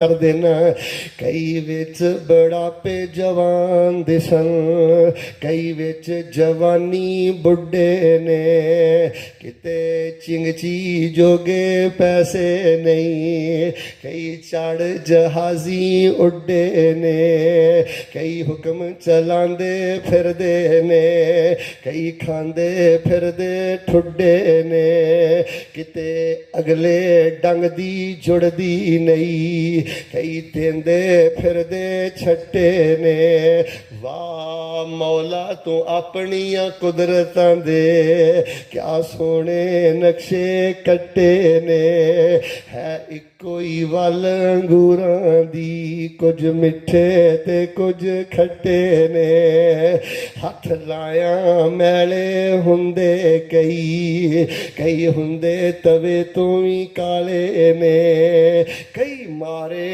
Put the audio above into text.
कर देना। कई विच बुढ़ापे जवान दिसन, कई विच जवानी बुढ़े ने, किते चिंगची जोगे पैसे नहीं, कई चढ़ जहाजी उड्डे ने, कई हुक्म चलांदे फिरदे ने, कई खांदे फिरदे ठुड्डे ने, किते अगले डंग दी जुड़दी नहीं, कई देंदे फिरदे छट्टे ने। वाह मौला तू अपनियां कुदरतां दे क्या सोने नक्शे कट्टे ने। है इक्को ही वल अंगूरां दी, कुछ मिठे ते कुछ खट्टे ने। हथ लाया मैले हुंदे कई, कई हुंदे तवे तो भी काले ने, कई मारे